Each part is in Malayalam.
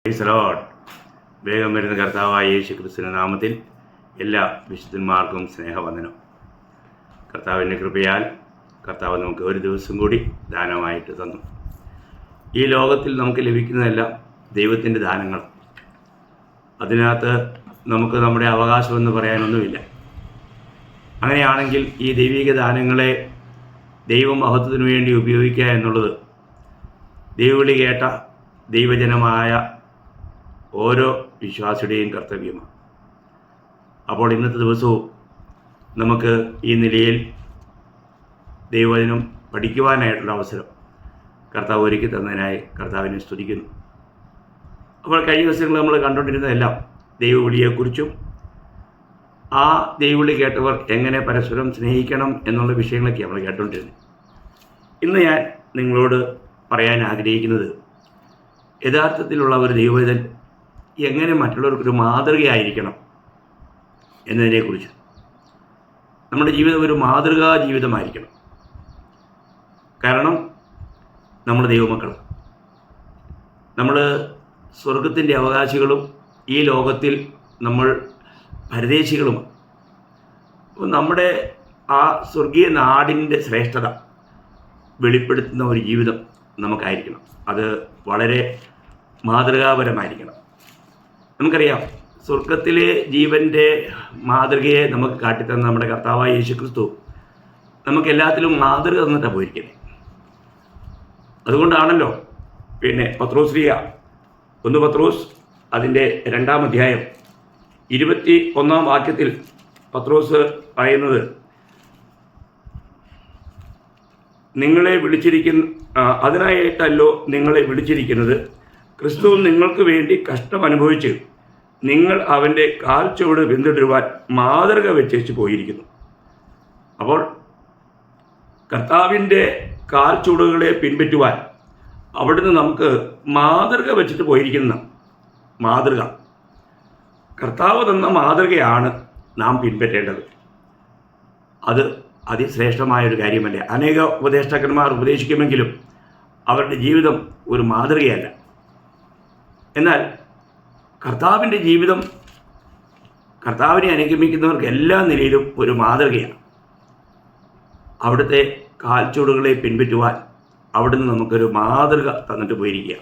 Praise the Lord. വേഗം വരുന്ന കർത്താവായ യേശു ക്രിസ്തുവിന്റെ നാമത്തിൽ എല്ലാ വിശുദ്ധന്മാർക്കും സ്നേഹവന്ദനം. കർത്താവിൻ്റെ കൃപയാൽ കർത്താവ് നമുക്ക് ഒരു ദിവസം കൂടി ദാനമായിട്ട് തന്നു. ഈ ലോകത്തിൽ നമുക്ക് ലഭിക്കുന്നതെല്ലാം ദൈവത്തിൻ്റെ ദാനങ്ങൾ. അതിനകത്ത് നമുക്ക് നമ്മുടെ അവകാശമെന്ന് പറയാനൊന്നുമില്ല. അങ്ങനെയാണെങ്കിൽ ഈ ദൈവിക ദാനങ്ങളെ ദൈവമഹത്വത്തിനു വേണ്ടി ഉപയോഗിക്കുക എന്നുള്ളത് ദൈവവിളി കേട്ട ദൈവജനമായ ഓരോ വിശ്വാസിയുടെയും കർത്തവ്യമാണ്. അപ്പോൾ ഇന്നത്തെ ദിവസവും നമുക്ക് ഈ നിലയിൽ ദൈവവചനം പഠിക്കുവാനായിട്ടുള്ള അവസരം കർത്താവ് ഒരുക്കി തന്നതിനായി കർത്താവിനെ സ്തുതിക്കുന്നു. അപ്പോൾ കഴിഞ്ഞ ദിവസങ്ങളിൽ നമ്മൾ കണ്ടുകൊണ്ടിരുന്നതെല്ലാം ദൈവവിളിയെക്കുറിച്ചും ആ ദൈവവിളി കേട്ടവർ എങ്ങനെ പരസ്പരം സ്നേഹിക്കണം എന്നുള്ള വിഷയങ്ങളൊക്കെ നമ്മൾ കേട്ടുകൊണ്ടിരുന്നത്. ഇന്ന് ഞാൻ നിങ്ങളോട് പറയാൻ ആഗ്രഹിക്കുന്നത് യഥാർത്ഥത്തിലുള്ള ഒരു ദൈവവേദൻ എങ്ങനെ മറ്റുള്ളവർക്കൊരു മാതൃകയായിരിക്കണം എന്നതിനെക്കുറിച്ച്. നമ്മുടെ ജീവിതം ഒരു മാതൃകാ ജീവിതമായിരിക്കണം. കാരണം നമ്മൾ ദൈവമക്കൾ, നമ്മൾ സ്വർഗത്തിൻ്റെ അവകാശികളും ഈ ലോകത്തിൽ നമ്മൾ പരദേശികളുമാണ്. അപ്പോൾ നമ്മുടെ ആ സ്വർഗീയ നാടിൻ്റെ ശ്രേഷ്ഠത വെളിപ്പെടുത്തുന്ന ഒരു ജീവിതം നമുക്കായിരിക്കണം. അത് വളരെ മാതൃകാപരമായിരിക്കണം. നമുക്കറിയാം, സ്വർഗത്തിലെ ജീവൻ്റെ മാതൃകയെ നമുക്ക് കാട്ടിത്തന്ന നമ്മുടെ കർത്താവായ യേശു ക്രിസ്തു നമുക്ക് എല്ലാത്തിലും മാതൃക തന്നിട്ടാണ് പോയിരിക്കുന്നത്. അതുകൊണ്ടാണല്ലോ പത്രോസ്ലിയ 1 പത്രോസ് അതിൻ്റെ 2-ാം അധ്യായം 21-ാം വാക്യത്തിൽ പത്രോസ് പറയുന്നത്, നിങ്ങളെ അതിനായിട്ടല്ലോ നിങ്ങളെ വിളിച്ചിരിക്കുന്നത്, ക്രിസ്തു നിങ്ങൾക്ക് വേണ്ടി കഷ്ടം അനുഭവിച്ച് നിങ്ങൾ അവൻ്റെ കാൽച്ചുവട് പിന്തുടരുവാൻ മാതൃക വെച്ചേച്ച് പോയിരിക്കുന്നു. അപ്പോൾ കർത്താവിൻ്റെ കാൽച്ചുവടുകളെ പിൻപറ്റുവാൻ അവിടുന്ന് നമുക്ക് മാതൃക വെച്ചിട്ട് പോയിരിക്കുന്ന മാതൃക, കർത്താവ് തന്ന മാതൃകയാണ് നാം പിൻപറ്റേണ്ടത്. അത് അതിശ്രേഷ്ഠമായൊരു കാര്യമല്ലേ. അനേക ഉപദേഷ്ടാക്കന്മാർ ഉപദേശിക്കുമെങ്കിലും അവരുടെ ജീവിതം ഒരു മാതൃകയല്ല. എന്നാൽ കർത്താവിൻ്റെ ജീവിതം കർത്താവിനെ അനുഗമിക്കുന്നവർക്ക് എല്ലാ നിലയിലും ഒരു മാതൃകയാണ്. അവിടുത്തെ കാൽച്ചുവടുകളെ പിൻപറ്റുവാൻ അവിടുന്ന് നമുക്കൊരു മാതൃക തന്നിട്ട് പോയിരിക്കുക.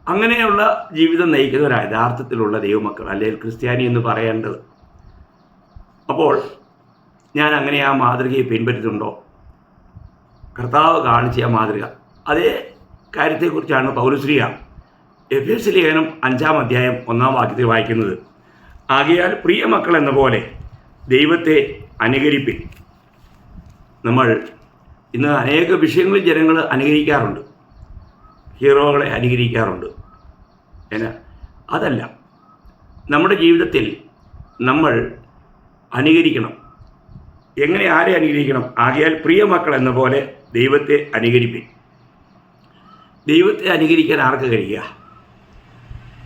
അങ്ങനെയുള്ള ജീവിതം നയിക്കുന്നവരാണ് യഥാർത്ഥത്തിലുള്ള ദൈവമക്കൾ, അല്ലെങ്കിൽ ക്രിസ്ത്യാനി എന്ന് പറയേണ്ടത്. അപ്പോൾ ഞാൻ അങ്ങനെ ആ മാതൃകയെ പിൻപറ്റുന്നുണ്ടോ? കർത്താവ് കാണിച്ച ആ മാതൃക, അതേ കാര്യത്തെക്കുറിച്ചാണ് പൗലോസ്ലീഹ എഫേസ്യ ലേഖനം 5-ാം അധ്യായം 1-ാം വാക്യത്തിൽ വായിക്കുന്നത്. ആകയാൽ പ്രിയ മക്കൾ എന്ന പോലെ ദൈവത്തെ അനുകരിപ്പിൻ. നമ്മൾ ഇന്ന് അനേക വിഷയങ്ങളിൽ ജനങ്ങൾ അനുകരിക്കാറുണ്ട്, ഹീറോകളെ അനുകരിക്കാറുണ്ട്. അതല്ല, നമ്മുടെ ജീവിതത്തിൽ നമ്മൾ അനുകരിക്കണം. എങ്ങനെ ആരെ അനുകരിക്കണം? ആകയാൽ പ്രിയ മക്കൾ എന്ന പോലെ ദൈവത്തെ അനുകരിപ്പിൻ. ദൈവത്തെ അനുകരിക്കാൻ ആർക്ക് കഴിയുക?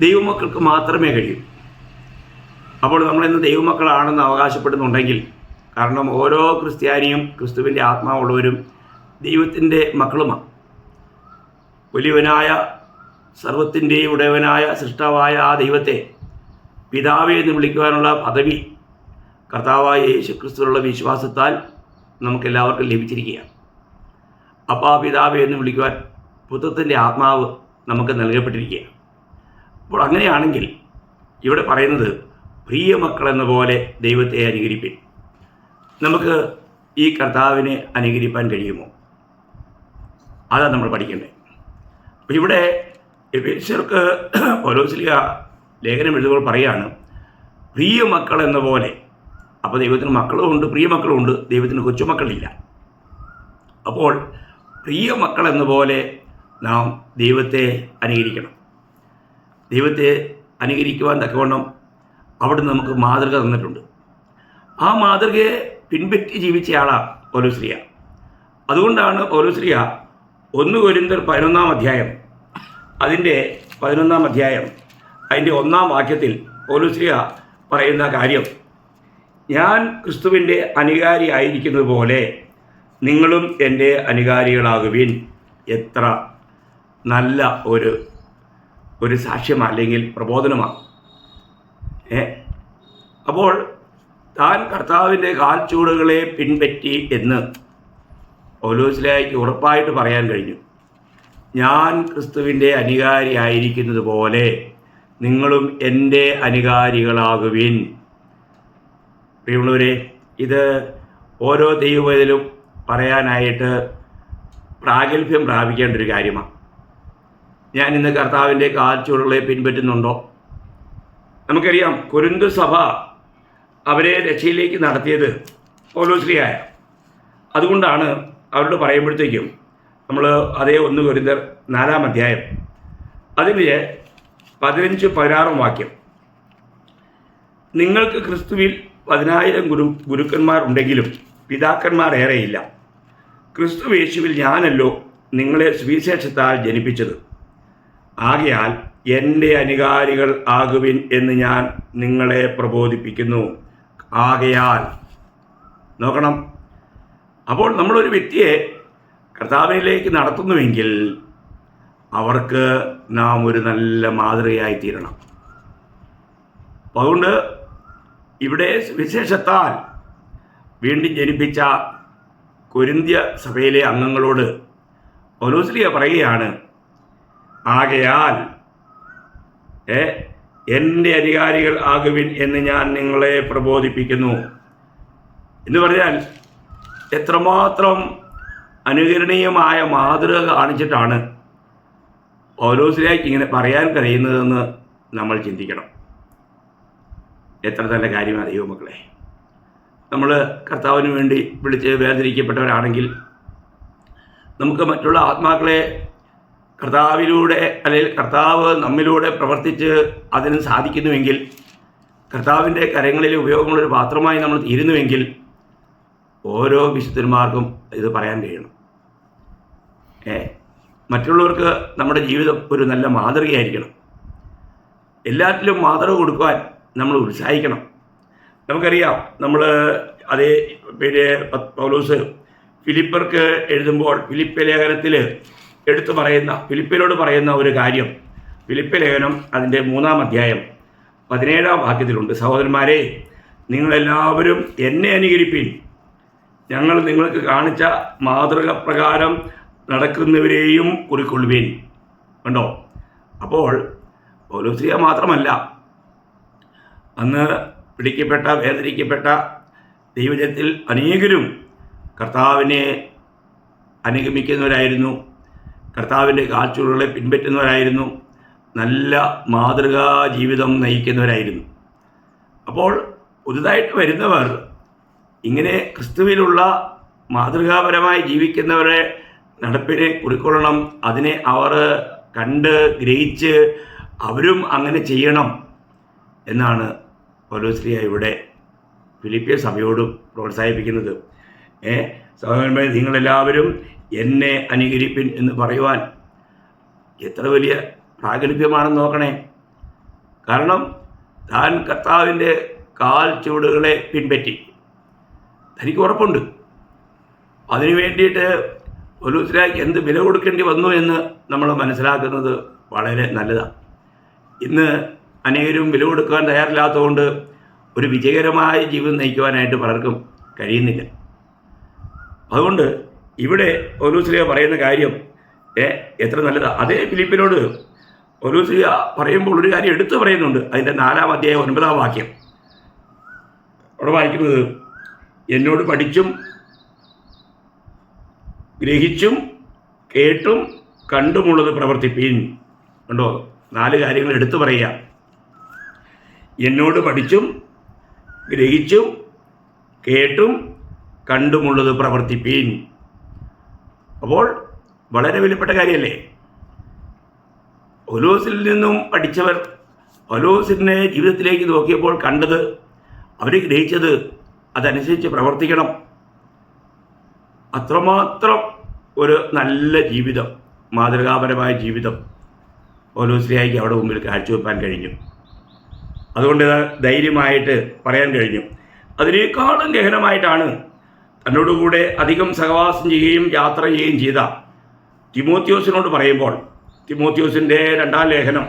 ദൈവമക്കൾക്ക് മാത്രമേ കഴിയൂ. അപ്പോൾ നമ്മളിന്ന് ദൈവമക്കളാണെന്ന് അവകാശപ്പെടുന്നുണ്ടെങ്കിൽ, കാരണം ഓരോ ക്രിസ്ത്യാനിയും ക്രിസ്തുവിൻ്റെ ആത്മാവുള്ളവരും ദൈവത്തിൻ്റെ മക്കളുമാണ്. വലിയവനായ സർവത്തിൻ്റെയും ഉടയവനായ സൃഷ്ടാവായ ആ ദൈവത്തെ പിതാവേ എന്ന് വിളിക്കുവാനുള്ള പദവി കർത്താവായ യേശു ക്രിസ്തുവിലുള്ള വിശ്വാസത്താൽ നമുക്കെല്ലാവർക്കും ലഭിച്ചിരിക്കുകയാണ്. അപ്പോൾ ആ പിതാവേ എന്ന് വിളിക്കുവാൻ പുത്രത്തിൻ്റെ ആത്മാവ് നമുക്ക് നൽകപ്പെട്ടിരിക്കുകയാണ്. അപ്പോൾ അങ്ങനെയാണെങ്കിൽ ഇവിടെ പറയുന്നത് പ്രിയ മക്കളെന്ന പോലെ ദൈവത്തെ അനുകരിപ്പിൻ. നമുക്ക് ഈ കർത്താവിനെ അനുകരിപ്പാൻ കഴിയുമോ? അതാണ് നമ്മൾ പഠിക്കേണ്ടത്. അപ്പോൾ ഇവിടെ എഫേസ്യർക്ക് പൗലോസ്ലീഹ ലേഖനം എഴുതുമ്പോൾ പറയുകയാണ്, പ്രിയ മക്കൾ എന്ന പോലെ. അപ്പോൾ ദൈവത്തിന് മക്കളുമുണ്ട്, പ്രിയ മക്കളുമുണ്ട്, ദൈവത്തിന് കൊച്ചുമക്കളില്ല. അപ്പോൾ പ്രിയ മക്കൾ എന്ന പോലെ നാം ദൈവത്തെ അനുകരിക്കണം. ദൈവത്തെ അനുകരിക്കുവാൻ തക്കവണ്ണം അവിടുന്ന് നമുക്ക് മാതൃക തന്നിട്ടുണ്ട്. ആ മാതൃകയെ പിൻപറ്റി ജീവിച്ചയാളാണ് പൗലോസ്ലീഹ. അതുകൊണ്ടാണ് പൗലോസ്ലീഹ 1 കൊരിന്ത്യർ 11-ാം അധ്യായം അതിൻ്റെ 11-ാം അധ്യായം അതിൻ്റെ 1-ാം വാക്യത്തിൽ പൗലോസ്ലീഹ പറയുന്ന കാര്യം, ഞാൻ ക്രിസ്തുവിൻ്റെ അനുകാരി ആയിരിക്കുന്നത് പോലെ നിങ്ങളും എൻ്റെ അനുകാരികളാകുവിൻ. എത്ര നല്ല ഒരു ഒരു സാക്ഷ്യമാണ്, അല്ലെങ്കിൽ പ്രബോധനമാണ്. അപ്പോൾ താൻ കർത്താവിൻ്റെ കാൽച്ചുവടുകളെ പിൻപറ്റി എന്ന് പൗലോസിലേക്ക് ഉറപ്പായിട്ട് പറയാൻ കഴിഞ്ഞു. ഞാൻ ക്രിസ്തുവിൻ്റെ അനുകാരിയായിരിക്കുന്നത് പോലെ നിങ്ങളും എൻ്റെ അനുകാരികളാകുവിൻ. പ്രിയമുള്ളവരെ, ഇത് ഓരോ ദൈവവേദലും പറയാനായിട്ട് പ്രാഗൽഭ്യം പ്രാപിക്കേണ്ട ഒരു കാര്യമാണ്. ഞാൻ ഇന്ന് കർത്താവിൻ്റെ കാൽച്ചുവടുകളെ പിൻപറ്റുന്നുണ്ടോ? നമുക്കറിയാം, കൊരിന്തു സഭ അവരെ രക്ഷയിലേക്ക് നടത്തിയത് പൗലോസ്ലീഹായ. അതുകൊണ്ടാണ് അവരോട് പറയുമ്പോഴത്തേക്കും നമ്മൾ അതേ 1 കൊരിന്ത്യർ 4-ാം അധ്യായം അതിൻ്റെ 15-16 വാക്യം, നിങ്ങൾക്ക് ക്രിസ്തുവിൽ 10,000 ഗുരുക്കന്മാർ ഉണ്ടെങ്കിലും പിതാക്കന്മാർ ഏറെയില്ല. ക്രിസ്തു യേശുവിൽ ഞാനല്ലോ നിങ്ങളെ സുവിശേഷത്താൽ ജനിപ്പിച്ചത്. ആകയാൽ എൻ്റെ അനുകാരികൾ ആകുവിൻ എന്ന് ഞാൻ നിങ്ങളെ പ്രബോധിപ്പിക്കുന്നു. ആകയാൽ നോക്കണം. അപ്പോൾ നമ്മളൊരു വ്യക്തിയെ കർത്താവിലേക്ക് നടത്തുന്നുവെങ്കിൽ അവർക്ക് നാം ഒരു നല്ല മാതൃകയായിത്തീരണം. അപ്പോൾ അതുകൊണ്ട് ഇവിടെ വിശേഷത്താൽ വീണ്ടും ജനിപ്പിച്ച കൊരിന്ത്യ സഭയിലെ അംഗങ്ങളോട് പൗലോസ്ലീഹ പറയുകയാണ്, ആകയാൽ എൻ്റെ അനുകാരികൾ ആകുവിൻ എന്ന് ഞാൻ നിങ്ങളെ പ്രബോധിപ്പിക്കുന്നു. എന്ന് പറഞ്ഞാൽ എത്രമാത്രം അനുകരണീയമായ മാതൃക കാണിച്ചിട്ടാണ് പൗലോസ്ലീഹയ്ക്ക് ഇങ്ങനെ പറയാൻ കഴിയുന്നതെന്ന് നമ്മൾ ചിന്തിക്കണം. എത്ര നല്ല കാര്യമാണ് ദൈവമക്കളെ. നമ്മൾ കർത്താവിന് വേണ്ടി വിളിച്ച് വേദനിക്കപ്പെട്ടവരാണെങ്കിൽ നമുക്ക് മറ്റുള്ള ആത്മാക്കളെ കർത്താവിലൂടെ, അല്ലെങ്കിൽ കർത്താവ് നമ്മിലൂടെ പ്രവർത്തിച്ച് അതിന് സാധിക്കുന്നുവെങ്കിൽ, കർത്താവിൻ്റെ കരങ്ങളിലെ ഉപയോഗമുള്ളൊരു പാത്രമായി നമ്മൾ തീരുന്നുവെങ്കിൽ ഓരോ വിശുദ്ധന്മാർക്കും ഇത് പറയാൻ കഴിയണം. മറ്റുള്ളവർക്ക് നമ്മുടെ ജീവിതം ഒരു നല്ല മാതൃകയായിരിക്കണം. എല്ലാറ്റിലും മാതൃക കൊടുക്കുവാൻ നമ്മൾ ഉത്സാഹിക്കണം. നമുക്കറിയാം, നമ്മൾ അതേ പൗലോസ് ഫിലിപ്പർക്ക് എഴുതുമ്പോൾ ഫിലിപ്പ് ലേഖനത്തിൽ എടുത്തു പറയുന്ന, ഫിലിപ്പിനോട് പറയുന്ന ഒരു കാര്യം, ഫിലിപ്പ് ലേഖനം അതിൻ്റെ 3-ാം അധ്യായം 17-ാം വാക്യത്തിലുണ്ട്. സഹോദരന്മാരെ, നിങ്ങളെല്ലാവരും എന്നെ അനുകരിപ്പിൻ. ഞങ്ങൾ നിങ്ങൾക്ക് കാണിച്ച മാതൃക പ്രകാരം നടക്കുന്നവരെയും കുറിക്കൊള്ളുവിൻ. കണ്ടോ? അപ്പോൾ പൗലോസ്ലീഹ മാത്രമല്ല, അന്ന് പിടിക്കപ്പെട്ട, വേദനിക്കപ്പെട്ട ദൈവജനത്തിൽ അനേകരും കർത്താവിനെ അനുഗമിക്കുന്നവരായിരുന്നു, കർത്താവിൻ്റെ കാൽച്ചുവടുകളെ പിൻപറ്റുന്നവരായിരുന്നു, നല്ല മാതൃകാ ജീവിതം നയിക്കുന്നവരായിരുന്നു. അപ്പോൾ പുതുതായിട്ട് വരുന്നവർ ഇങ്ങനെ ക്രിസ്തുവിലുള്ള മാതൃകാപരമായി ജീവിക്കുന്നവരെ നടപ്പിനെ കുറിക്കൊള്ളണം. അതിനെ അവർ കണ്ട് ഗ്രഹിച്ച് അവരും അങ്ങനെ ചെയ്യണം എന്നാണ് പൗലോസ്ലീഹ ഇവിടെ ഫിലിപ്പിയ സഭയോടും പ്രോത്സാഹിപ്പിക്കുന്നത്. സഹോദരന്മാരെ, നിങ്ങളെല്ലാവരും എന്നെ അനുകരിപ്പിൻ എന്ന് പറയുവാൻ എത്ര വലിയ പ്രാഗൽഭ്യമാണെന്ന് നോക്കണേ. കാരണം താൻ കർത്താവിൻ്റെ കാൽ ചുവടുകളെ പിൻപറ്റി. തനിക്ക് ഉറപ്പുണ്ട്. അതിനു വേണ്ടിയിട്ട് പൗലോസ്ലീഹയ്ക്ക് എന്ത് വില കൊടുക്കേണ്ടി വന്നു എന്ന് നമ്മൾ മനസ്സിലാക്കുന്നത് വളരെ നല്ലതാണ്. ഇന്ന് അനേകരും വില കൊടുക്കാൻ തയ്യാറില്ലാത്തതുകൊണ്ട് ഒരു വിജയകരമായ ജീവിതം നയിക്കുവാനായിട്ട് പലർക്കും കഴിയുന്നില്ല. അതുകൊണ്ട് ഇവിടെ പൗലോസ്ലീഹ പറയുന്ന കാര്യം എത്ര നല്ലതാണ്. അതേ ഫിലിപ്പിനോട് പൗലോസ്ലീഹ പറയുമ്പോൾ ഒരു കാര്യം എടുത്തു പറയുന്നുണ്ട്. അതിൻ്റെ 4-ാം അധ്യായം 9-ാം വാക്യം അവിടെ വായിക്കുന്നത്, എന്നോട് പഠിച്ചും ഗ്രഹിച്ചും കേട്ടും കണ്ടുമുള്ളത് പ്രവർത്തിപ്പീൻ. കണ്ടോ? 4 കാര്യങ്ങൾ എടുത്തു പറയുക. എന്നോട് പഠിച്ചും ഗ്രഹിച്ചും കേട്ടും കണ്ടുമുള്ളത് പ്രവർത്തിപ്പീൻ. അപ്പോൾ വളരെ വിലപ്പെട്ട കാര്യമല്ലേ? പൗലോസിൽ നിന്നും പഠിച്ചവർ പൗലോസിൻ്റെ ജീവിതത്തിലേക്ക് നോക്കിയപ്പോൾ കണ്ടത്, അവർ ഗ്രഹിച്ചത്, അതനുസരിച്ച് പ്രവർത്തിക്കണം. അത്രമാത്രം ഒരു നല്ല ജീവിതം, മാതൃകാപരമായ ജീവിതം പൗലോസ്ലീഹയ്ക്ക് അവിടെ മുമ്പിൽ കാഴ്ചവെക്കാൻ കഴിഞ്ഞു. അതുകൊണ്ട് ധൈര്യമായിട്ട് പറയാൻ കഴിഞ്ഞു. അതിനേക്കാളും ഗഹനമായിട്ടാണ് തന്നോടുകൂടെ അധികം സഹവാസം ചെയ്യുകയും യാത്ര ചെയ്യുകയും ചെയ്ത തിമോത്തിയോസിനോട് പറയുമ്പോൾ, തിമോത്തിയോസിൻ്റെ 2-ാം ലേഖനം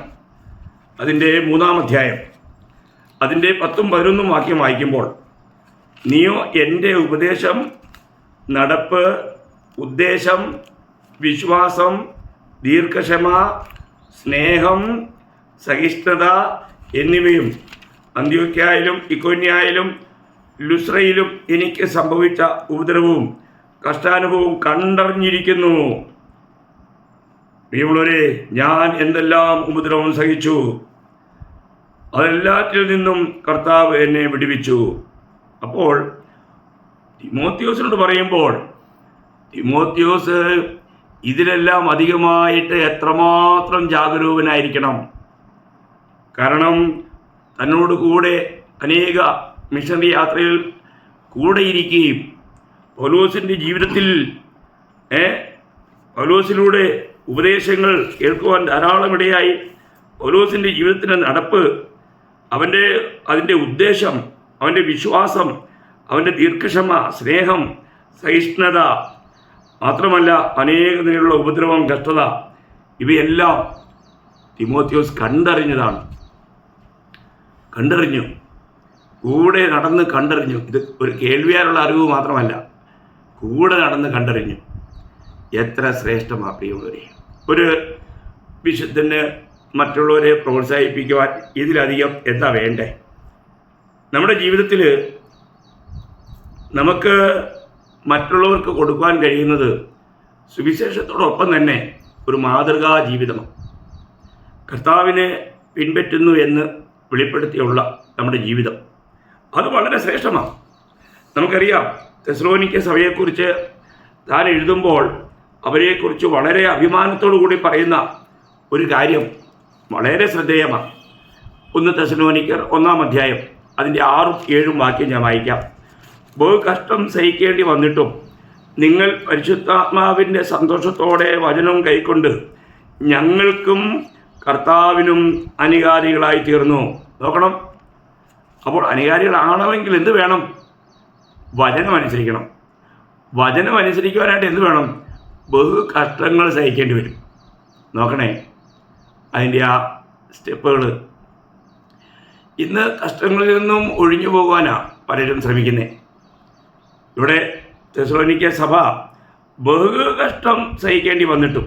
അതിൻ്റെ 3-ാം അധ്യായം അതിൻ്റെ 10-11 വാക്യം വായിക്കുമ്പോൾ, നീയോ എൻ്റെ ഉപദേശം, നടപ്പ്, ഉദ്ദേശം, വിശ്വാസം, ദീർഘക്ഷമ, സ്നേഹം, സഹിഷ്ണുത എന്നിവയും അന്ത്യോക്യയിലും ഇക്കോന്യയിലും ലുസ്രയിലും എനിക്ക് സംഭവിച്ച ഉപദ്രവവും കഷ്ടാനുഭവവും കണ്ടറിഞ്ഞിരിക്കുന്നു. പ്രിയമുള്ളവരെ, ഞാൻ എന്തെല്ലാം ഉപദ്രവം സഹിച്ചു, അതെല്ലാറ്റിൽ നിന്നും കർത്താവ് എന്നെ വിടുവിച്ചു. അപ്പോൾ തിമോത്തിയോസിനോട് പറയുമ്പോൾ, തിമോത്തിയോസ് ഇതിലെല്ലാം അധികമായിട്ട് എത്രമാത്രം ജാഗരൂകനായിരിക്കണം. കാരണം തന്നോട് കൂടെ അനേക മിഷണറി യാത്രയിൽ കൂടെ ഇരിക്കുകയും പൗലോസിൻ്റെ ജീവിതത്തിൽ പൗലോസിലൂടെ ഉപദേശങ്ങൾ കേൾക്കുവാൻ ധാരാളം ഇടയായി. പൗലോസിൻ്റെ ജീവിതത്തിൻ്റെ നടപ്പ്, അതിൻ്റെ ഉദ്ദേശം, അവൻ്റെ വിശ്വാസം, അവൻ്റെ ദീർഘക്ഷമ, സ്നേഹം, സഹിഷ്ണുത, മാത്രമല്ല അനേക നിലയിലുള്ള ഉപദ്രവം, കഷ്ടത, ഇവയെല്ലാം തിമോത്തിയോസ് കണ്ടറിഞ്ഞു, കൂടെ നടന്ന് കണ്ടറിഞ്ഞു. ഇത് ഒരു കേൾവിയാലുള്ള അറിവ് മാത്രമല്ല, കൂടെ നടന്ന് കണ്ടറിഞ്ഞു. എത്ര ശ്രേഷ്ഠമാണ് പ്രിയമുള്ളവരെ! ഒരു വിശുദ്ധന് മറ്റുള്ളവരെ പ്രോത്സാഹിപ്പിക്കുവാൻ ഇതിലധികം എന്താ വേണ്ടേ? നമ്മുടെ ജീവിതത്തിൽ നമുക്ക് മറ്റുള്ളവർക്ക് കൊടുക്കുവാൻ കഴിയുന്നത് സുവിശേഷത്തോടൊപ്പം തന്നെ ഒരു മാതൃകാ ജീവിതമാണ്. കർത്താവിനെ പിൻപറ്റുന്നു എന്ന് വെളിപ്പെടുത്തിയുള്ള നമ്മുടെ ജീവിതം, അത് വളരെ ശ്രേഷ്ഠമാണ്. നമുക്കറിയാം, തെസ്സലോനിക്ക സഭയെക്കുറിച്ച് താൻ എഴുതുമ്പോൾ അവരെക്കുറിച്ച് വളരെ അഭിമാനത്തോടു കൂടി പറയുന്ന ഒരു കാര്യം വളരെ ശ്രദ്ധേയമാണ്. 1 തെസ്സലോനിക്കർ 1-ാം അധ്യായം അതിൻ്റെ 6-ഉം 7-ഉം വാക്യം ഞാൻ വായിക്കാം. ബഹു കഷ്ടം സഹിക്കേണ്ടി വന്നിട്ടും നിങ്ങൾ പരിശുദ്ധാത്മാവിൻ്റെ സന്തോഷത്തോടെ വചനം കൈക്കൊണ്ട് ഞങ്ങൾക്കും കർത്താവിനും അനുകാരികളായി തീർന്നു. നോക്കണം, അപ്പോൾ അനുകാരികളാണെങ്കിൽ എന്ത് വേണം? വചനം അനുസരിക്കണം. വചനം അനുസരിക്കുവാനായിട്ട് എന്ത് വേണം? ബഹു കഷ്ടങ്ങൾ സഹിക്കേണ്ടി വരും. നോക്കണേ അതിൻ്റെ ആ സ്റ്റെപ്പുകൾ. ഇന്ന് കഷ്ടങ്ങളിൽ നിന്നും ഒഴിഞ്ഞു പോകുവാനാണ് പലരും ശ്രമിക്കുന്നത്. ഇവിടെ തെസ്സലോനിക്ക സഭ ബഹു കഷ്ടം സഹിക്കേണ്ടി വന്നിട്ടും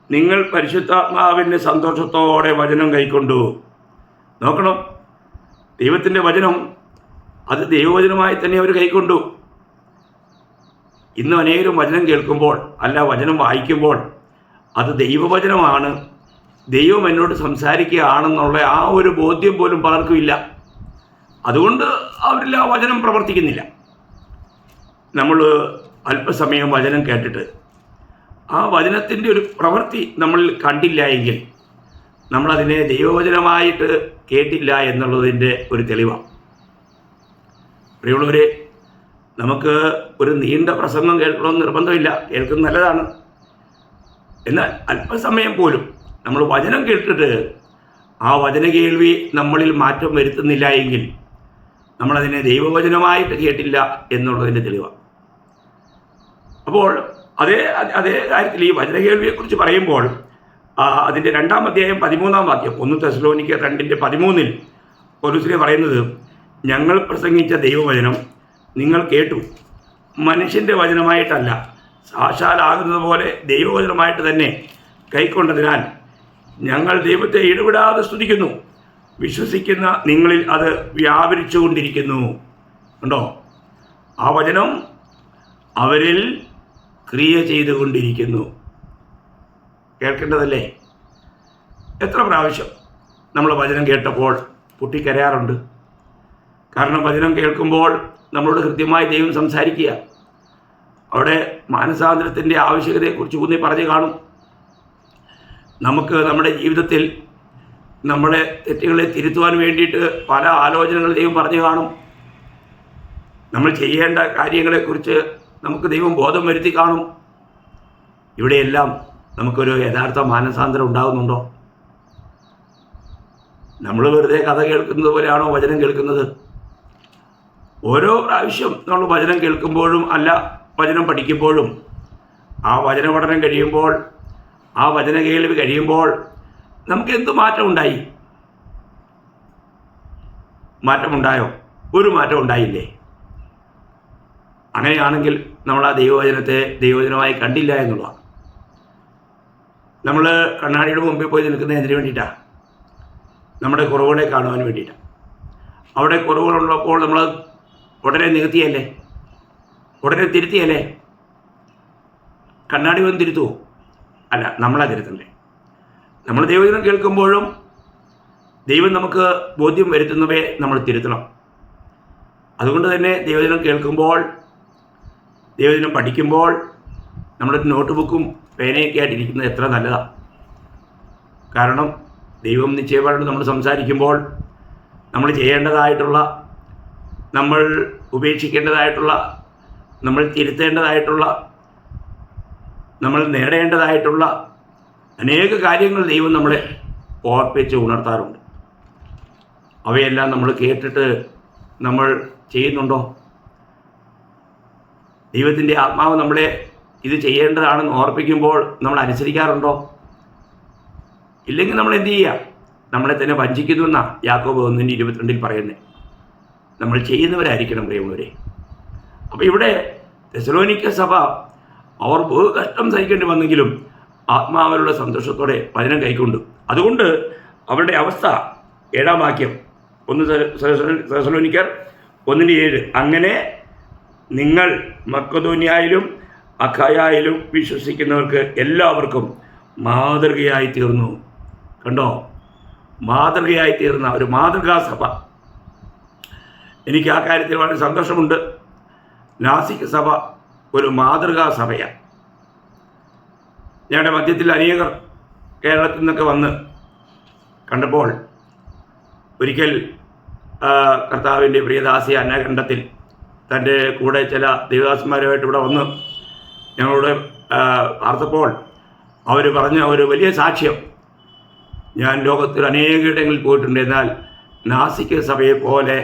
നിങ്ങൾ പരിശുദ്ധാത്മാവിൻ്റെ സന്തോഷത്തോടെ വചനം കൈക്കൊണ്ടു. നോക്കണം, ദൈവത്തിൻ്റെ വചനം അത് ദൈവവചനമായി തന്നെ അവർ കൈക്കൊണ്ടു. ഇന്ന് അനേകം വചനം കേൾക്കുമ്പോൾ, വചനം വായിക്കുമ്പോൾ അത് ദൈവവചനമാണ്, ദൈവം എന്നോട് സംസാരിക്കുകയാണെന്നുള്ള ആ ഒരു ബോധ്യം പോലും പലർക്കും ഇല്ല. അതുകൊണ്ട് അവരിൽ ആ വചനം പ്രവർത്തിക്കുന്നില്ല. നമ്മൾ അല്പസമയം വചനം കേട്ടിട്ട് ആ വചനത്തിൻ്റെ ഒരു പ്രവൃത്തി നമ്മൾ കണ്ടില്ല എങ്കിൽ നമ്മളതിനെ ദൈവവചനമായിട്ട് കേട്ടില്ല എന്നുള്ളതിൻ്റെ ഒരു തെളിവാണ്. പ്രിയമുള്ളവരെ, നമുക്ക് ഒരു നീണ്ട പ്രസംഗം കേൾക്കണമെന്ന് നിർബന്ധമില്ല, കേൾക്കുന്നത് നല്ലതാണ്. എന്നാൽ അല്പസമയം പോലും നമ്മൾ വചനം കേട്ടിട്ട് ആ വചന കേൾവി നമ്മളിൽ മാറ്റം വരുത്തുന്നില്ല എങ്കിൽ നമ്മളതിനെ ദൈവവചനമായിട്ട് കേട്ടില്ല എന്നുള്ളതിൻ്റെ തെളിവാണ്. അപ്പോൾ അതേ കാര്യത്തിൽ ഈ വചന കേൾവിയെക്കുറിച്ച് പറയുമ്പോൾ അതിൻ്റെ 2-ാം അധ്യായം 13-ാം വാക്യം 1 തെസ്സലോനിക്ക 2:13 പൗലോസ് പറയുന്നത്, ഞങ്ങൾ പ്രസംഗിച്ച ദൈവവചനം നിങ്ങൾ കേട്ടു, മനുഷ്യൻ്റെ വചനമായിട്ടല്ല, സാക്ഷാലാകുന്നത് പോലെ ദൈവവചനമായിട്ട് തന്നെ കൈക്കൊണ്ടതിനാൽ ഞങ്ങൾ ദൈവത്തെ ഇടപെടാതെ സ്തുതിക്കുന്നു. വിശ്വസിക്കുന്ന നിങ്ങളിൽ അത് വ്യാപരിച്ചു കൊണ്ടിരിക്കുന്നു. ഉണ്ടോ? ആ വചനം അവരിൽ ക്രിയ ചെയ്തുകൊണ്ടിരിക്കുന്നു. കേൾക്കേണ്ടതല്ലേ? എത്ര പ്രാവശ്യം നമ്മൾ വചനം കേട്ടപ്പോൾ പൊട്ടിക്കരയാറുണ്ട്. കാരണം വചനം കേൾക്കുമ്പോൾ നമ്മളോട് കൃത്യമായി ദൈവം സംസാരിക്കുക. അവിടെ മാനസാന്തരത്തിൻ്റെ ആവശ്യകതയെക്കുറിച്ച് ഊന്നി പറഞ്ഞു കാണും. നമുക്ക് നമ്മുടെ ജീവിതത്തിൽ നമ്മുടെ തെറ്റുകളെ തിരുത്തുവാൻ വേണ്ടിയിട്ട് പല ആലോചനകൾ ദൈവം പറഞ്ഞു കാണും. നമ്മൾ ചെയ്യേണ്ട കാര്യങ്ങളെക്കുറിച്ച് നമുക്ക് ദൈവം ബോധം വരുത്തി കാണും. ഇവിടെയെല്ലാം നമുക്കൊരു യഥാർത്ഥ മാനസാന്തരം ഉണ്ടാകുന്നുണ്ടോ? നമ്മൾ വെറുതെ കഥ കേൾക്കുന്നത് പോലെയാണോ വചനം കേൾക്കുന്നത്? ഓരോ പ്രാവശ്യം നമ്മൾ വചനം കേൾക്കുമ്പോഴും വചനം പഠിക്കുമ്പോഴും ആ വചന പഠനം കഴിയുമ്പോൾ, ആ വചന കേൾവി കഴിയുമ്പോൾ നമുക്ക് എന്ത് മാറ്റം ഉണ്ടായി? മാറ്റമുണ്ടായോ? ഒരു മാറ്റം ഉണ്ടായില്ലേ? അങ്ങനെയാണെങ്കിൽ നമ്മൾ ആ ദൈവവചനത്തെ ദൈവവചനമായി കണ്ടില്ല എന്നുള്ളതാണ്. നമ്മൾ കണ്ണാടിയുടെ മുമ്പിൽ പോയി നിൽക്കുന്നത് എന്തിനു വേണ്ടിയിട്ടാണ്? നമ്മുടെ കുറവുകളെ കാണുവാൻ വേണ്ടിയിട്ടാണ്. അവിടെ കുറവുകളുള്ളപ്പോൾ നമ്മൾ ഉടനെ നികത്തിയല്ലേ, ഉടനെ തിരുത്തിയല്ലേ? കണ്ണാടി വന്ന് തിരുത്തുമോ? അല്ല, നമ്മളാ തിരുത്തണ്ടേ. നമ്മൾ ദൈവവചനം കേൾക്കുമ്പോഴും ദൈവം നമുക്ക് ബോധ്യം വരുത്തുന്നവയെ നമ്മൾ തിരുത്തണം. അതുകൊണ്ട് തന്നെ ദൈവവചനം കേൾക്കുമ്പോൾ, ദൈവവചനം പഠിക്കുമ്പോൾ നമ്മളൊരു നോട്ട് ബുക്കും പേനയൊക്കെ ആയിട്ടിരിക്കുന്നത് എത്ര നല്ലതാണ്. കാരണം ദൈവം നിശ്ചയമായിട്ട് നമ്മൾ സംസാരിക്കുമ്പോൾ നമ്മൾ ചെയ്യേണ്ടതായിട്ടുള്ള, നമ്മൾ ഉപേക്ഷിക്കേണ്ടതായിട്ടുള്ള, നമ്മൾ തിരുത്തേണ്ടതായിട്ടുള്ള, നമ്മൾ നേടേണ്ടതായിട്ടുള്ള അനേക കാര്യങ്ങൾ ദൈവം നമ്മളെ ഓർപ്പിച്ച് ഉണർത്താറുണ്ട്. അവയെല്ലാം നമ്മൾ കേട്ടിട്ട് നമ്മൾ ചെയ്യുന്നുണ്ടോ? ദൈവത്തിൻ്റെ ആത്മാവ് നമ്മളെ ഇത് ചെയ്യേണ്ടതാണെന്ന് ഓർപ്പിക്കുമ്പോൾ നമ്മൾ അനുസരിക്കാറുണ്ടോ? ഇല്ലെങ്കിൽ നമ്മൾ എന്ത് ചെയ്യുക? നമ്മളെ തന്നെ വഞ്ചിക്കുന്നു എന്നാണ് യാക്കോബ് 1:22 പറയുന്നത്. നമ്മൾ ചെയ്യുന്നവരായിരിക്കണം പ്രിയമുള്ളവരെ. അപ്പോൾ ഇവിടെ തെസ്സലോനിക്ക സഭ അവർ ബഹു കഷ്ടം സഹിക്കേണ്ടി വന്നെങ്കിലും ആത്മാവിലുള്ള സന്തോഷത്തോടെ വചനം കൈക്കൊണ്ടു. അതുകൊണ്ട് അവരുടെ അവസ്ഥ 7-ാം വാക്യം 1 തെസ്സലോനിക്കർ 1:7, അങ്ങനെ നിങ്ങൾ മക്കെദോന്യയിലും അഖായയിലും വിശ്വസിക്കുന്നവർക്ക് എല്ലാവർക്കും മാതൃകയായി തീർന്നു. കണ്ടോ? മാതൃകയായി തീർന്ന ഒരു മാതൃകാ സഭ. എനിക്ക് ആ കാര്യത്തിൽ വളരെ സന്തോഷമുണ്ട്. നാസിക് സഭ ഒരു മാതൃകാ സഭയാണ്. ഞങ്ങളുടെ മധ്യത്തിൽ അനേകർ കേരളത്തിൽ നിന്നൊക്കെ വന്ന് കണ്ടപ്പോൾ ഒരിക്കൽ കർത്താവിൻ്റെ പ്രിയദാസി അന്നകണ്ഠത്തിൽ തൻ്റെ കൂടെ ചില ദേവദാസന്മാരുമായിട്ട് ഇവിടെ വന്ന് ഞങ്ങളോട് പാർത്തപ്പോൾ അവർ പറഞ്ഞ ഒരു വലിയ സാക്ഷ്യം, ഞാൻ ലോകത്തിൽ അനേകയിടങ്ങളിൽ പോയിട്ടുണ്ട്, എന്നാൽ നാസിക് സഭയെ പോലെ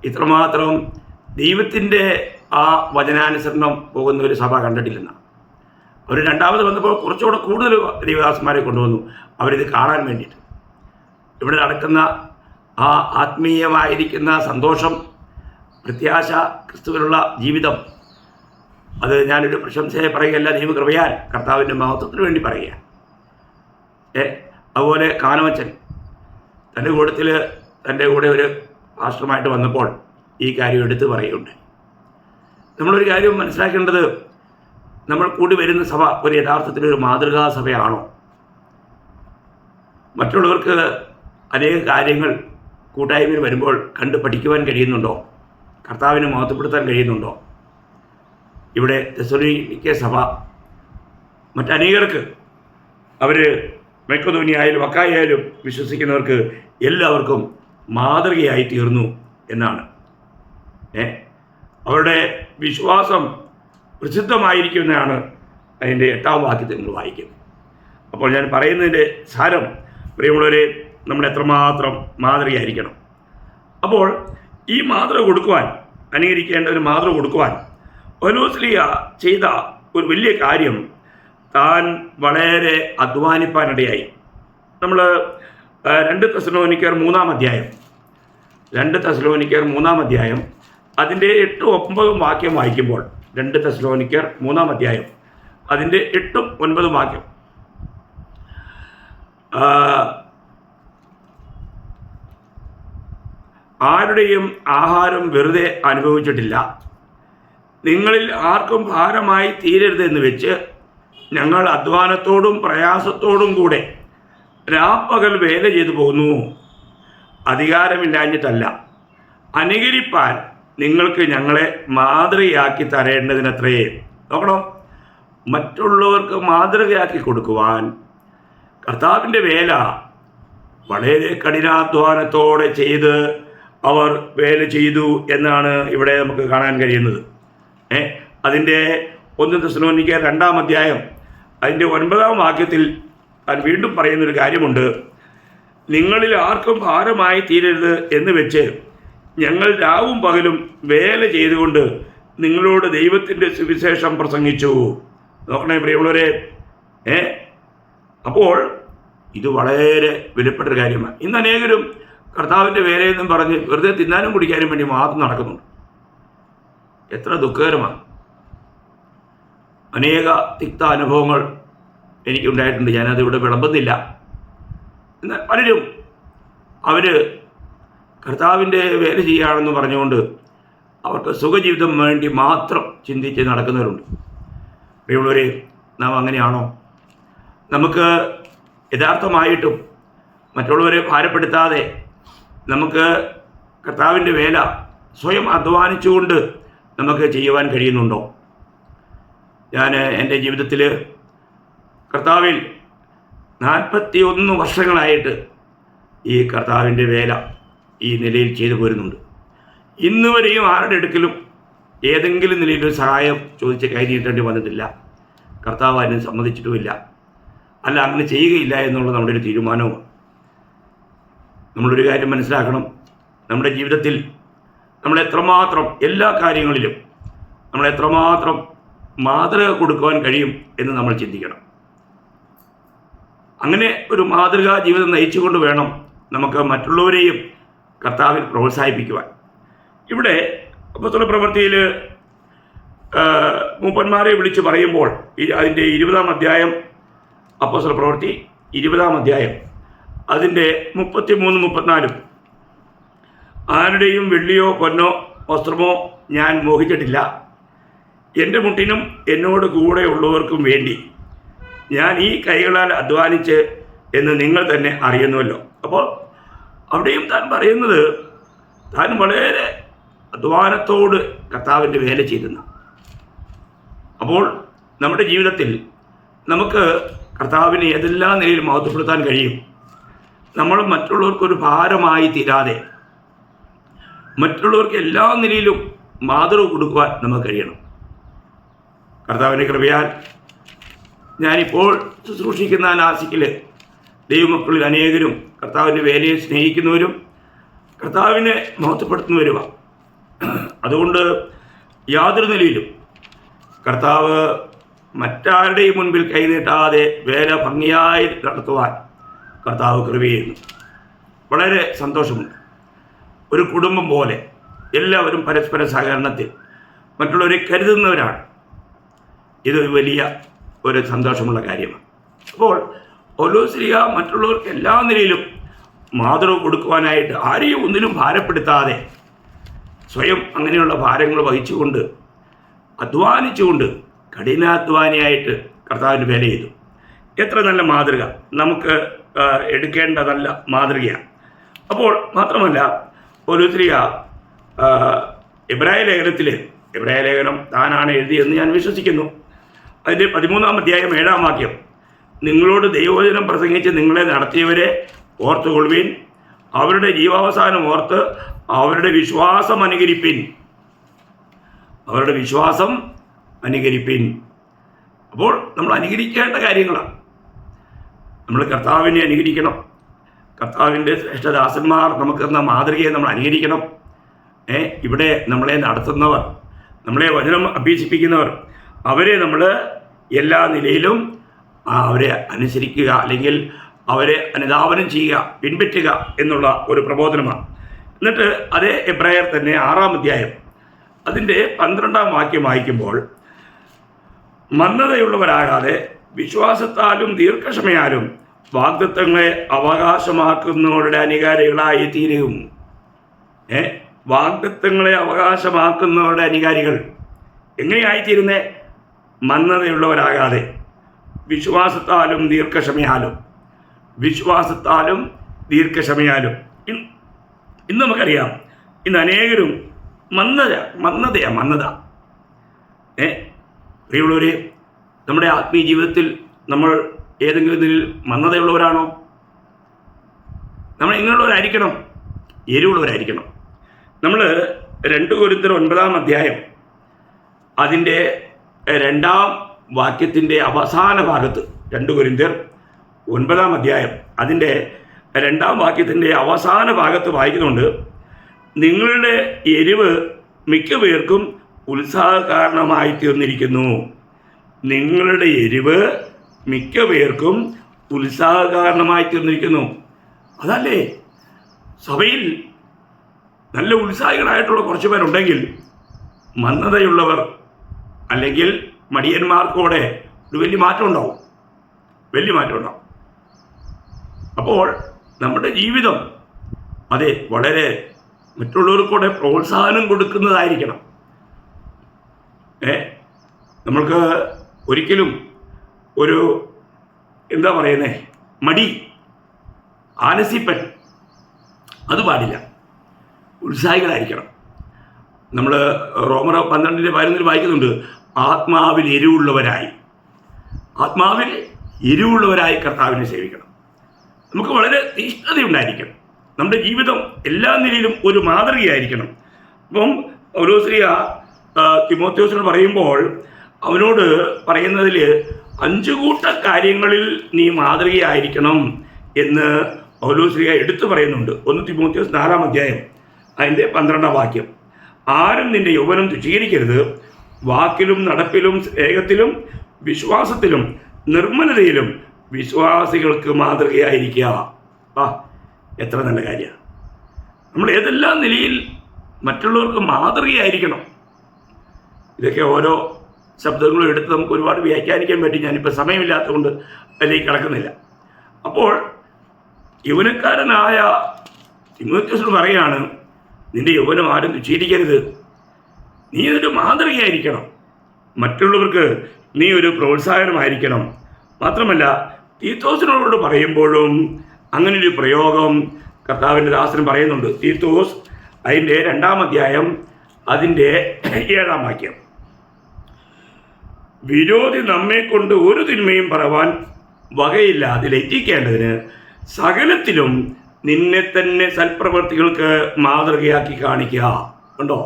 ഇത്രമാത്രം ദൈവത്തിൻ്റെ ആ വചനാനുസരണം പോകുന്ന ഒരു സഭ കണ്ടിട്ടില്ലെന്നാണ്. അവർ രണ്ടാമത് വന്നപ്പോൾ കുറച്ചുകൂടെ കൂടുതൽ ദേവദാസന്മാരെ കൊണ്ടുവന്നു അവരിത് കാണാൻ വേണ്ടിയിട്ട്. ഇവിടെ നടക്കുന്ന ആ ആത്മീയമായിരിക്കുന്ന സന്തോഷം, പ്രത്യാശ, ക്രിസ്തുവിനുള്ള ജീവിതം, അത് ഞാനൊരു പ്രശംസയെ പറയുകയല്ല, ദൈവകൃപയാൽ കർത്താവിൻ്റെ മഹത്വത്തിന് വേണ്ടി പറയുക. അതുപോലെ കാനവച്ചൻ തൻ്റെ കൂടെ ഒരു പാസ്റ്ററുമായിട്ട് വന്നപ്പോൾ ഈ കാര്യം എടുത്ത് പറയുകയുണ്ട്. നമ്മളൊരു കാര്യം മനസ്സിലാക്കേണ്ടത്, നമ്മൾ കൂടി വരുന്ന സഭ ഒരു യഥാർത്ഥത്തിലൊരു മാതൃകാ സഭയാണോ? മറ്റുള്ളവർക്ക് അനേക കാര്യങ്ങൾ കൂട്ടായ്മയിൽ വരുമ്പോൾ കണ്ട് പഠിക്കുവാൻ കഴിയുന്നുണ്ടോ? കർത്താവിനെ മഹത്വപ്പെടുത്താൻ കഴിയുന്നുണ്ടോ? ഇവിടെ തെസ്സലോനിക്ക സഭ മറ്റനേകർക്ക്, അവർ മക്കെദോന്യയിലും അഖായയിലും വിശ്വസിക്കുന്നവർക്ക് എല്ലാവർക്കും മാതൃകയായി തീർന്നു എന്നാണ്. അവരുടെ വിശ്വാസം പ്രസിദ്ധമായിരിക്കുന്നതാണ് അതിൻ്റെ 8-ാം വാക്യത്തിൽ നമ്മൾ വായിക്കുന്നത്. അപ്പോൾ ഞാൻ പറയുന്നതിൻ്റെ സാരം, പ്രിയമുള്ളവരെ, നമ്മൾ എത്രമാത്രം മാതൃകയായിരിക്കണം. അപ്പോൾ ഈ മാതൃക കൊടുക്കുവാൻ, അനുകരിക്കേണ്ട ഒരു മാതൃക കൊടുക്കുവാൻ പൗലോസ്ലീഹ ചെയ്ത ഒരു വലിയ കാര്യം, താൻ വളരെ അധ്വാനിപ്പാനിടയായി. നമ്മൾ 2 തെസ്സലോനിക്കർ 3-ാം അധ്യായം അതിൻ്റെ 8-9 വാക്യം വായിക്കുമ്പോൾ, 2 തെസ്സലോനിക്കർ 3-ാം അധ്യായം അതിൻ്റെ 8-9 വാക്യം, ആരുടെയും ആഹാരം വെറുതെ അനുഭവിച്ചിട്ടില്ല, നിങ്ങളിൽ ആർക്കും ഭാരമായി തീരരുതെന്ന് വെച്ച് ഞങ്ങൾ അധ്വാനത്തോടും പ്രയാസത്തോടും കൂടെ രാപ്പകൽ വേല ചെയ്തു പോകുന്നു. അധികാരമില്ലാഞ്ഞിട്ടല്ല, അനുകരിപ്പാൻ നിങ്ങൾക്ക് ഞങ്ങളെ മാതൃകയാക്കി തരേണ്ടതിനത്രേ. നോക്കണം, മറ്റുള്ളവർക്ക് മാതൃകയാക്കി കൊടുക്കുവാൻ കർത്താവിൻ്റെ വേല വളരെ കഠിനാധ്വാനത്തോടെ ചെയ്ത് അവർ വേല ചെയ്തു എന്നാണ് ഇവിടെ നമുക്ക് കാണാൻ കഴിയുന്നത്. അതിൻ്റെ 1 തെസ്സലോനിക്കർ 2-ാം അധ്യായം അതിൻ്റെ 9-ാം വാക്യത്തിൽ താൻ വീണ്ടും പറയുന്നൊരു കാര്യമുണ്ട്. നിങ്ങളിൽ ആർക്കും ഭാരമായി തീരരുത് എന്ന് വെച്ച് ഞങ്ങൾ രാവും പകലും വേല ചെയ്തുകൊണ്ട് നിങ്ങളോട് ദൈവത്തിൻ്റെ സുവിശേഷം പ്രസംഗിച്ചു. നോക്കണേ പ്രിയമുള്ളവരെ, അപ്പോൾ ഇത് വളരെ വിലപ്പെട്ടൊരു കാര്യമാണ്. ഇന്ന് അനേകരും കർത്താവിൻ്റെ വേലയെന്നും പറഞ്ഞ് വെറുതെ തിന്നാനും കുടിക്കാനും വേണ്ടി മാത്രം നടക്കുന്നുണ്ട്. എത്ര ദുഃഖകരമാണ്. അനേക തിക്ത അനുഭവങ്ങൾ എനിക്കുണ്ടായിട്ടുണ്ട്. ഞാനതിവിടെ വിളമ്പുന്നില്ല. എന്നാൽ പലരും അവർ കർത്താവിൻ്റെ വേല ചെയ്യുകയാണെന്ന് പറഞ്ഞുകൊണ്ട് അവർക്ക് സുഖജീവിതം വേണ്ടി മാത്രം ചിന്തിച്ച് നടക്കുന്നവരുണ്ട്. പ്രിയമുള്ളവരെ, നാം അങ്ങനെയാണോ? നമുക്ക് യഥാർത്ഥമായിട്ടും മറ്റുള്ളവരെ ഭാരപ്പെടുത്താതെ നമുക്ക് കർത്താവിൻ്റെ വേല സ്വയം അധ്വാനിച്ചുകൊണ്ട് നമുക്ക് ചെയ്യുവാൻ കഴിയുന്നുണ്ടോ? ഞാൻ എൻ്റെ ജീവിതത്തിൽ കർത്താവിൽ 41 വർഷങ്ങളായിട്ട് ഈ കർത്താവിൻ്റെ വേല ഈ നിലയിൽ ചെയ്തു പോരുന്നുണ്ട്. ഇന്ന് വരെയും ആരുടെ അടുക്കലും ഏതെങ്കിലും നിലയിലൊരു സഹായം ചോദിച്ച് കൈ നീട്ടേണ്ടി വന്നിട്ടില്ല. കർത്താവ് അതിന് സമ്മതിച്ചിട്ടുമില്ല. അല്ല, അങ്ങനെ ചെയ്യുകയില്ല എന്നുള്ള നമ്മുടെ ഒരു തീരുമാനവും. നമ്മളൊരു കാര്യം മനസ്സിലാക്കണം. നമ്മുടെ ജീവിതത്തിൽ നമ്മളെത്രമാത്രം എല്ലാ കാര്യങ്ങളിലും നമ്മളെത്രമാത്രം മാതൃക കൊടുക്കുവാൻ കഴിയും എന്ന് നമ്മൾ ചിന്തിക്കണം. അങ്ങനെ ഒരു മാതൃകാ ജീവിതം നയിച്ചുകൊണ്ട് വേണം നമുക്ക് മറ്റുള്ളവരെയും കർത്താവിൽ പ്രോത്സാഹിപ്പിക്കുവാൻ. ഇവിടെ അപ്പോസ്തല പ്രവൃത്തിയിൽ മൂപ്പന്മാരെ വിളിച്ച് പറയുമ്പോൾ അതിൻ്റെ 20-ാം അധ്യായം, അപ്പോസ്തല പ്രവൃത്തി 20-ാം അധ്യായം അതിൻ്റെ 33-34 ആരുടെയും വെള്ളിയോ പൊന്നോ വസ്ത്രമോ ഞാൻ മോഹിച്ചിട്ടില്ല. എൻ്റെ മുട്ടിനും എന്നോട് കൂടെയുള്ളവർക്കും വേണ്ടി ഞാൻ ഈ കൈകളാൽ അധ്വാനിച്ച് എന്ന് നിങ്ങൾ തന്നെ അറിയുന്നുവല്ലോ. അപ്പോൾ അവിടെയും താൻ പറയുന്നത് താൻ വളരെ അധ്വാനത്തോട് കർത്താവിൻ്റെ വേല ചെയ്തെന്ന്. അപ്പോൾ നമ്മുടെ ജീവിതത്തിൽ നമുക്ക് കർത്താവിനെ ഏതെല്ലാം നിലയിൽ മഹത്വപ്പെടുത്താൻ കഴിയും? നമ്മൾ മറ്റുള്ളവർക്കൊരു ഭാരമായി തീരാതെ മറ്റുള്ളവർക്ക് എല്ലാ നിലയിലും മാതൃക കൊടുക്കുവാൻ നമുക്ക് കഴിയണം. കർത്താവിൻ്റെ കൃപയാൽ ഞാനിപ്പോൾ ശുശ്രൂഷിക്കുന്ന നാസിക്കിൽ ദൈവമക്കളിൽ അനേകരും കർത്താവിൻ്റെ വേലയെ സ്നേഹിക്കുന്നവരും കർത്താവിനെ മഹത്വപ്പെടുത്തുന്നവരുമാണ്. അതുകൊണ്ട് യാതൊരു നിലയിലും കർത്താവ് മറ്റാരുടെയും മുൻപിൽ കൈനീട്ടാതെ വേല ഭംഗിയായി നടത്തുവാൻ കർത്താവ് കൃപ ചെയ്യുന്നു. വളരെ സന്തോഷമുണ്ട്. ഒരു കുടുംബം പോലെ എല്ലാവരും പരസ്പര സഹകരണത്തിൽ മറ്റുള്ളവരെ കരുതുന്നവരാണ്. ഇത് വലിയ ഒരു സന്തോഷമുള്ള കാര്യമാണ്. അപ്പോൾ പൗലോസ്ലീഹ മറ്റുള്ളവർക്ക് എല്ലാ നിലയിലും മാതൃക കൊടുക്കുവാനായിട്ട് ആരെയും ഒന്നിനും ഭാരപ്പെടുത്താതെ സ്വയം അങ്ങനെയുള്ള ഭാരങ്ങൾ വഹിച്ചുകൊണ്ട് അധ്വാനിച്ചുകൊണ്ട് കഠിനാധ്വാനിയായിട്ട് കർത്താവിന് വേല ചെയ്തു. എത്ര നല്ല മാതൃക നമുക്ക് എടുക്കേണ്ട നല്ല മാതൃകയാണ്. അപ്പോൾ മാത്രമല്ല പൗലോസ്ലീഹ എബ്രായ ലേഖനം താനാണ് എഴുതിയെന്ന് ഞാൻ വിശ്വസിക്കുന്നു. അതിൻ്റെ 13-ാം അധ്യായം 7-ാം വാക്യം, നിങ്ങളോട് ദൈവവചനം പ്രസംഗിച്ച് നിങ്ങളെ നടത്തിയവരെ ഓർത്തുകൊള്ളുവിൻ, അവരുടെ ജീവാവസാനം ഓർത്ത് അവരുടെ വിശ്വാസം അനുകരിപ്പിൻ. അപ്പോൾ നമ്മൾ അനുകരിക്കേണ്ട കാര്യങ്ങളാണ്. നമ്മൾ കർത്താവിനെ അനുകരിക്കണം. കർത്താവിൻ്റെ ശ്രേഷ്ഠദാസന്മാർ നമുക്ക് തന്ന മാതൃകയെ നമ്മൾ അനുകരിക്കണം. ഇവിടെ നമ്മളെ നടത്തുന്നവർ, നമ്മളെ വചനം അഭ്യസിപ്പിക്കുന്നവർ, അവരെ നമ്മൾ എല്ലാ നിലയിലും അവരെ അനുസരിക്കുക, അല്ലെങ്കിൽ അവരെ അനുധാവനം ചെയ്യുക, പിൻപറ്റുക എന്നുള്ള ഒരു പ്രബോധനമാണ്. എന്നിട്ട് അതേ എബ്രായർ തന്നെ 6-ാം അധ്യായം അതിൻ്റെ 12-ാം വാക്യം വായിക്കുമ്പോൾ, മന്ദതയുള്ളവരാകാതെ വിശ്വാസത്താലും ദീർഘക്ഷമയാലും വാഗ്ദത്തങ്ങളെ അവകാശമാക്കുന്നവരുടെ അനുകാരികളായി തീരും. വാഗ്ദത്തങ്ങളെ അവകാശമാക്കുന്നവരുടെ അനുകാരികൾ എങ്ങനെയായിത്തീരുന്നേ? മന്ദതയുള്ളവരാകാതെ വിശ്വാസത്താലും ദീർഘക്ഷമയാലും. ഇന്ന് നമുക്കറിയാം, ഇന്ന് അനേകരും മന്ദത. പ്രിയമുള്ളവരെ, നമ്മുടെ ആത്മീയ ജീവിതത്തിൽ നമ്മൾ ഏതെങ്കിലും ഇതിൽ മന്ദതയുള്ളവരാണോ? നമ്മൾ എങ്ങനെയുള്ളവരായിരിക്കണം? എരിവുള്ളവരായിരിക്കണം. നമ്മൾ 2 കൊരിന്ത്യർ 9-ാം അധ്യായം അതിൻ്റെ 2-ാം വാക്യത്തിൻ്റെ അവസാന ഭാഗത്ത്, 2 കൊരിന്ത്യർ 9-ാം അധ്യായം അതിൻ്റെ 2-ാം വാക്യത്തിൻ്റെ അവസാന ഭാഗത്ത് വായിക്കുന്നുണ്ട്, നിങ്ങളുടെ എരിവ് മിക്ക പേർക്കും ഉത്സാഹകാരണമായി തീർന്നിരിക്കുന്നു. നിങ്ങളുടെ എരിവ് മിക്ക പേർക്കും ഉത്സാഹകാരണമായി തീർന്നിരിക്കുന്നു. അതല്ലേ സഭയിൽ നല്ല ഉത്സാഹികളായിട്ടുള്ള കുറച്ച് പേരുണ്ടെങ്കിൽ മന്ദതയുള്ളവർ അല്ലെങ്കിൽ മടിയന്മാർക്കൂടെ ഒരു വലിയ മാറ്റം ഉണ്ടാവും. അപ്പോൾ നമ്മുടെ ജീവിതം അതെ വളരെ മറ്റുള്ളവർക്കൂടെ പ്രോത്സാഹനം കൊടുക്കുന്നതായിരിക്കണം. നമ്മൾക്ക് ഒരിക്കലും ഒരു എന്താ പറയുന്നത് മടി, ആലസ്യപ്പൻ അത് പാടില്ല. ഉത്സാഹികളായിരിക്കണം. നമ്മൾ റോമർ 12:11 വായിക്കുന്നുണ്ട്, ആത്മാവിൽ എരിവുള്ളവരായി കർത്താവിനെ സേവിക്കണം. നമുക്ക് വളരെ തീഷ്ണതയുണ്ടായിരിക്കണം. നമ്മുടെ ജീവിതം എല്ലാ നിലയിലും ഒരു മാതൃകയായിരിക്കണം. അപ്പം പൗലോസ്ലീഹ തിമോഥെയോസിനോട് പറയുമ്പോൾ അവനോട് പറയുന്നതിൽ 5 കൂട്ടം കാര്യങ്ങളിൽ നീ മാതൃകയായിരിക്കണം എന്ന് പൗലോസ്ലീഹ എടുത്തു പറയുന്നുണ്ട്. 1 തിമോഥെയോസ് 4-ാം അധ്യായം അതിൻ്റെ 12-ാം വാക്യം. ആരും നിന്റെ യൗവനം തുച്ഛീകരിക്കരുത്. വാക്കിലും നടപ്പിലും സ്നേഹത്തിലും വിശ്വാസത്തിലും നിർമ്മലതയിലും വിശ്വാസികൾക്ക് മാതൃകയായിരിക്കുക. എത്ര നല്ല കാര്യമാണ്. നമ്മൾ ഏതെല്ലാം നിലയിൽ മറ്റുള്ളവർക്ക് മാതൃകയായിരിക്കണം. ഇതൊക്കെ ഓരോ ശബ്ദങ്ങളും എടുത്ത് നമുക്ക് ഒരുപാട് വ്യാഖ്യാനിക്കാൻ പറ്റി. ഞാനിപ്പോൾ സമയമില്ലാത്തതുകൊണ്ട് അതിലേക്ക് കിടക്കുന്നില്ല. അപ്പോൾ യൗവനക്കാരനായ തിമോഥെയോസിനോട് പറയാണ്, നിന്റെ യൗവനം ആരും തുച്ഛീകരിക്കരുത്. നീ ഒരു മാതൃകയായിരിക്കണം. മറ്റുള്ളവർക്ക് നീ ഒരു പ്രോത്സാഹനമായിരിക്കണം. മാത്രമല്ല തീത്തോസിനോട് പറയുമ്പോഴും അങ്ങനൊരു പ്രയോഗം കർത്താവിൻ്റെ ദാസനും പറയുന്നുണ്ട്. തീത്തോസ് അതിൻ്റെ 2-ാം അധ്യായം അതിൻ്റെ 7-ാം വാക്യം. വിരോധി നമ്മെ കൊണ്ട് ഒരു തിന്മയും പറവാൻ വകയില്ലാതെ ലജ്ജിക്കേണ്ടതിന് സകലത്തിലും നിന്നെ തന്നെ സൽപ്രവർത്തികൾക്ക് മാതൃകയാക്കി കാണിക്കുക. ഉണ്ടോ?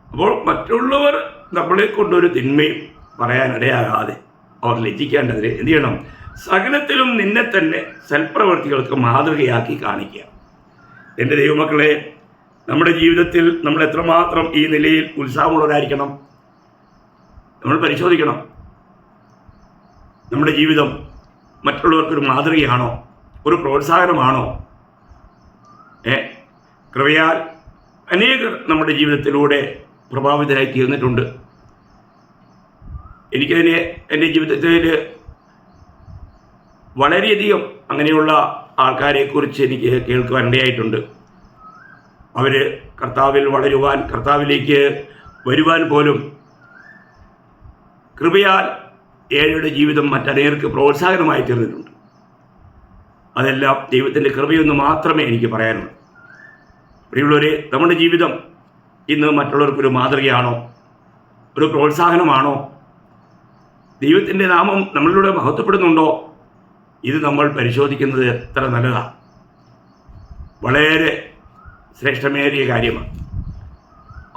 അപ്പോൾ മറ്റുള്ളവർ നമ്മളെ കൊണ്ടൊരു തിന്മയും പറയാനിടയാകാതെ അവർ ലജ്ജിക്കേണ്ടതിന് എന്ത് ചെയ്യണം? സകലത്തിലും നിന്നെ തന്നെ സൽപ്രവർത്തികൾക്ക് മാതൃകയാക്കി കാണിക്കുക. എൻ്റെ ദൈവമക്കളെ, നമ്മുടെ ജീവിതത്തിൽ നമ്മൾ എത്രമാത്രം ഈ നിലയിൽ ഉത്സാഹമുള്ളവരായിരിക്കണം നമ്മൾ പരിശോധിക്കണം. നമ്മുടെ ജീവിതം മറ്റുള്ളവർക്കൊരു മാതൃകയാണോ, ഒരു പ്രോത്സാഹനമാണോ? കൃപയാൽ അനേകർ നമ്മുടെ ജീവിതത്തിലൂടെ പ്രഭാവിതരായി തീർന്നിട്ടുണ്ട്. എനിക്കതിനെ എൻ്റെ ജീവിതത്തിൽ വളരെയധികം അങ്ങനെയുള്ള ആൾക്കാരെക്കുറിച്ച് എനിക്ക് കേൾക്കുവാനിടയായിട്ടുണ്ട്. അവർ കർത്താവിൽ വളരുവാൻ, കർത്താവിലേക്ക് വരുവാൻ പോലും കൃപയാൽ ഏഴയുടെ ജീവിതം മറ്റനേർക്ക് പ്രോത്സാഹനമായി തീർന്നിട്ടുണ്ട്. അതെല്ലാം ദൈവത്തിൻ്റെ കൃപയൊന്ന് മാത്രമേ എനിക്ക് പറയാനുള്ളൂ. പ്രിയമുള്ളവരെ, നമ്മുടെ ജീവിതം ഇന്ന് മറ്റുള്ളവർക്കൊരു മാതൃകയാണോ, ഒരു പ്രോത്സാഹനമാണോ? ദൈവത്തിൻ്റെ നാമം നമ്മളിലൂടെ മഹത്വപ്പെടുന്നുണ്ടോ? ഇത് നമ്മൾ പരിശോധിക്കുന്നത് എത്ര നല്ലതാണ്. വളരെ ശ്രേഷ്ഠമേറിയ കാര്യമാണ്.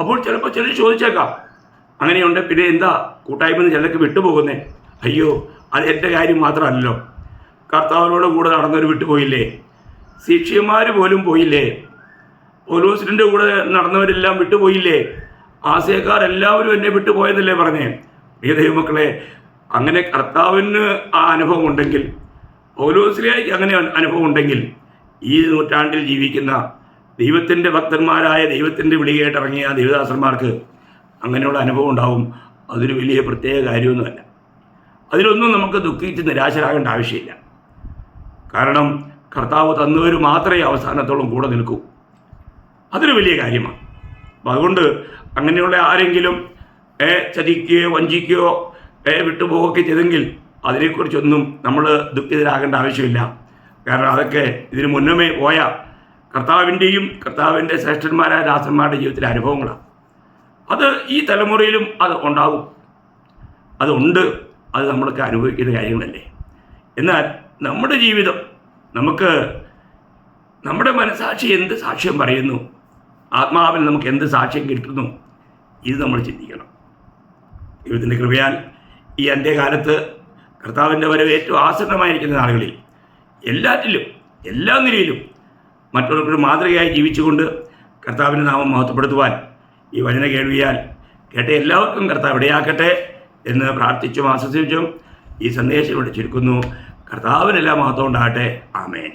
അപ്പോൾ ചിലപ്പോൾ ചിലർ ചോദിച്ചേക്കാം, അങ്ങനെയുണ്ട് പിന്നെ എന്താ കൂട്ടായ്മ ചിലർക്ക് വിട്ടുപോകുന്നേ? അയ്യോ, അത് എൻ്റെ കാര്യം മാത്രമല്ലല്ലോ. കർത്താവിനോട് കൂടെ നടന്നവർ വിട്ടുപോയില്ലേ? ശിഷ്യന്മാർ പോലും പോയില്ലേ? പൗലോസിൻ്റെ കൂടെ നടന്നവരെല്ലാം വിട്ടുപോയില്ലേ? ആശയക്കാരെല്ലാവരും എന്നെ വിട്ടുപോയെന്നല്ലേ പറഞ്ഞേ? പ്രിയ ദൈവമക്കളെ, അങ്ങനെ കർത്താവിന് ആ അനുഭവം ഉണ്ടെങ്കിൽ, പൗലോസിലേക്ക് അങ്ങനെ അനുഭവം ഉണ്ടെങ്കിൽ, ഈ നൂറ്റാണ്ടിൽ ജീവിക്കുന്ന ദൈവത്തിൻ്റെ ഭക്തന്മാരായ, ദൈവത്തിൻ്റെ വിളി കേട്ടിറങ്ങിയ ദൈവദാസന്മാർക്ക് അങ്ങനെയുള്ള അനുഭവം ഉണ്ടാവും. അതൊരു വലിയ പ്രത്യേക കാര്യമൊന്നുമല്ല. അതിലൊന്നും നമുക്ക് ദുഃഖിച്ച് നിരാശരാകേണ്ട ആവശ്യമില്ല. കാരണം കർത്താവ് തന്നവർ മാത്രമേ അവസാനത്തോളം കൂടെ നിൽക്കൂ. അതൊരു വലിയ കാര്യമാണ്. അപ്പം അതുകൊണ്ട് അങ്ങനെയുള്ള ആരെങ്കിലും ചതിക്കുകയോ വഞ്ചിക്കുകയോ വിട്ടുപോവുകയൊക്കെ ചെയ്തെങ്കിൽ അതിനെക്കുറിച്ചൊന്നും നമ്മൾ ദുഃഖിതരാകേണ്ട ആവശ്യമില്ല. കാരണം അതൊക്കെ ഇതിനു മുന്നമേ പോയ കർത്താവിൻ്റെയും കർത്താവിൻ്റെ ശ്രേഷ്ഠന്മാരായ ദാസന്മാരുടെ ജീവിതത്തിലെ അനുഭവങ്ങളാണ്. അത് ഈ തലമുറയിലും അത് ഉണ്ടാകും, അതുണ്ട്. അത് നമ്മൾക്ക് അനുഭവിക്കുന്ന കാര്യങ്ങളല്ലേ. എന്നാൽ നമ്മുടെ ജീവിതം, നമുക്ക് നമ്മുടെ മനസാക്ഷി എന്ത് സാക്ഷ്യം പറയുന്നു, ആത്മാവിൽ നമുക്ക് എന്ത് സാക്ഷ്യം കിട്ടുന്നു, ഇത് നമ്മൾ ചിന്തിക്കണം. ദൈവത്തിൻ്റെ കൃപയാൽ ഈ അന്ത്യകാലത്ത് കർത്താവിൻ്റെ വരവ് ഏറ്റവും ആസന്നമായിരിക്കുന്ന നാളുകളിൽ എല്ലാറ്റിലും, എല്ലാ നിലയിലും മറ്റുള്ളവർക്കൊരു മാതൃകയായി ജീവിച്ചുകൊണ്ട് കർത്താവിൻ്റെ നാമം മഹത്വപ്പെടുത്തുവാൻ ഈ വചന കേൾവിയാൽ കേട്ട എല്ലാവർക്കും കർത്താവ് ഇടയാക്കട്ടെ എന്ന് പ്രാർത്ഥിച്ചും ആശ്വസിച്ചും ഈ സന്ദേശം ഇവിടെ ചുരുക്കുന്നു. കർത്താവിനെല്ലാം മഹത്വം ഉണ്ടാകട്ടെ. ആമേൻ.